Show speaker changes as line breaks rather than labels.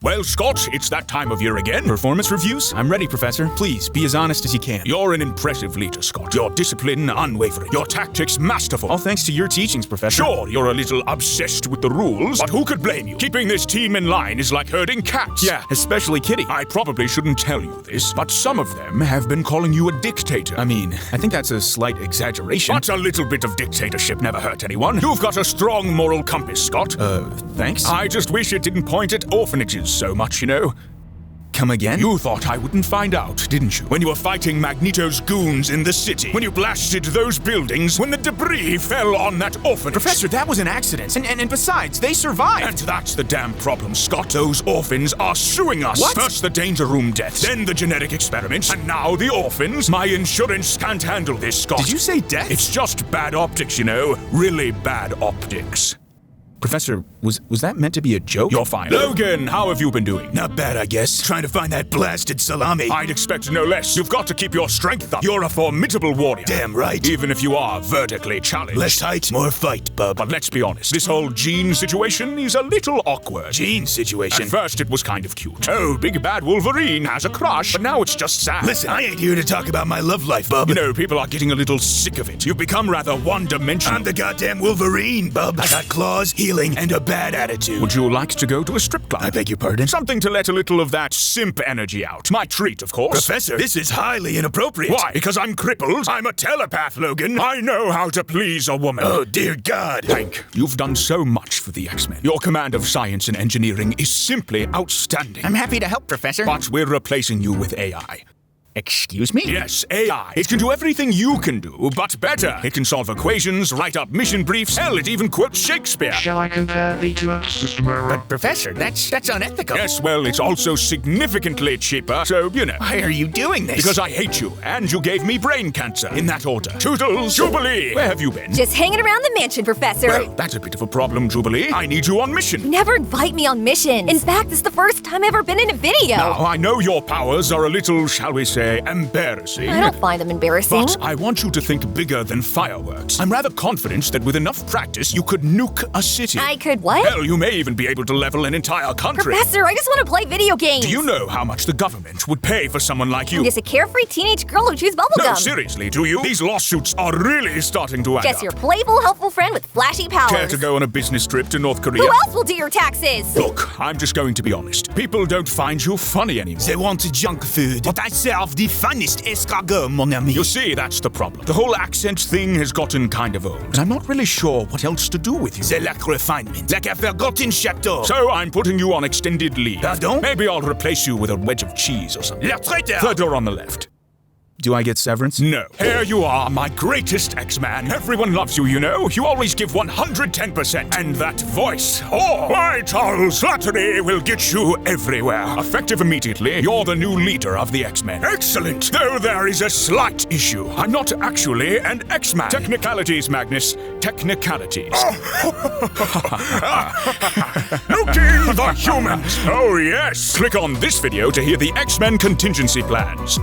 Well, Scott, it's that time of year again.
Performance reviews? I'm ready, Professor. Please, be as honest as you can.
You're an impressive leader, Scott. Your discipline unwavering. Your tactics masterful.
All thanks to your teachings, Professor.
Sure, you're a little obsessed with the rules, but who could blame you? Keeping this team in line is like herding cats.
Yeah, especially Kitty.
I probably shouldn't tell you this, but some of them have been calling you a dictator.
I mean, I think that's a slight exaggeration.
But a little bit of dictatorship never hurt anyone. You've got a strong moral compass, Scott.
Thanks?
I just wish it didn't point at orphanages so much, you know.
Come again?
You thought I wouldn't find out, didn't you? When you were fighting Magneto's goons in the city. When you blasted those buildings. When the debris fell on that orphanage.
Professor, that was an accident. And besides, they survived.
And that's the damn problem, Scott. Those orphans are suing us.
What?
First the danger room deaths, then the genetic experiments, and now the orphans. My insurance can't handle this, Scott.
Did you say death?
It's just bad optics, you know. Really bad optics.
Professor, was that meant to be a joke?
You're fine. Logan, how have you been doing?
Not bad, I guess. Trying to find that blasted salami.
I'd expect no less. You've got to keep your strength up. You're a formidable warrior.
Damn right.
Even if you are vertically challenged.
Less height, more fight, bub.
But let's be honest, this whole Gene situation is a little awkward.
Gene situation?
At first it was kind of cute. Oh, big bad Wolverine has a crush, but now it's just sad.
Listen, I ain't here to talk about my love life, bub.
You know, people are getting a little sick of it. You've become rather one-dimensional.
I'm the goddamn Wolverine, bub. I got claws, healing, and a bad attitude.
Would you like to go to a strip club?
I beg your pardon?
Something to let a little of that simp energy out. My treat, of course.
Professor, this is highly inappropriate.
Why? Because I'm crippled? I'm a telepath, Logan. I know how to please a woman.
Oh, dear God.
Hank, you've done so much for the X-Men. Your command of science and engineering is simply outstanding.
I'm happy to help, Professor.
But we're replacing you with AI.
Excuse me?
Yes, AI. It can do everything you can do, but better. It can solve equations, write up mission briefs, hell, it even quotes Shakespeare.
Shall I compare thee to a system error?
But, Professor, that's unethical.
Yes, well, it's also significantly cheaper, so, you know.
Why are you doing this?
Because I hate you, and you gave me brain cancer. In that order. Toodles, Jubilee, where have you been?
Just hanging around the mansion, Professor.
Well, that's a bit of a problem, Jubilee. I need you on mission.
You never invite me on missions. In fact, it's the first time I've ever been in a video.
Now, I know your powers are a little, shall we say, embarrassing.
I don't find them embarrassing.
But I want you to think bigger than fireworks. I'm rather confident that with enough practice, you could nuke a city.
I could what?
Hell, you may even be able to level an entire country.
Professor, I just want to play video games.
Do you know how much the government would pay for someone like you?
I'm just a carefree teenage girl who chews bubblegum.
No, seriously, do you? These lawsuits are really starting to add
Just
up.
your playful, helpful friend with flashy powers.
Care to go on a business trip to North Korea?
Who else will do your taxes?
Look, I'm just going to be honest. People don't find you funny anymore.
They want junk food, but I serve the finest escargot, mon ami.
You see, that's the problem. The whole accent thing has gotten kind of old. And I'm not really sure what else to do with you.
They lack refinement, like a forgotten chateau.
So I'm putting you on extended leave.
Pardon?
Maybe I'll replace you with a wedge of cheese or something.
Le traiteur!
Third door on the left.
Do I get severance?
No. Here you are, my greatest X-Man. Everyone loves you, you know. You always give 110%. And that voice. Oh, why, Charles, flattery will get you everywhere. Effective immediately, you're the new leader of the X-Men. Excellent. Though there is a slight issue. I'm not actually an X-Man. Technicalities, Magnus. Technicalities. Looking the humans. Oh, yes. Click on this video to hear the X-Men contingency plans.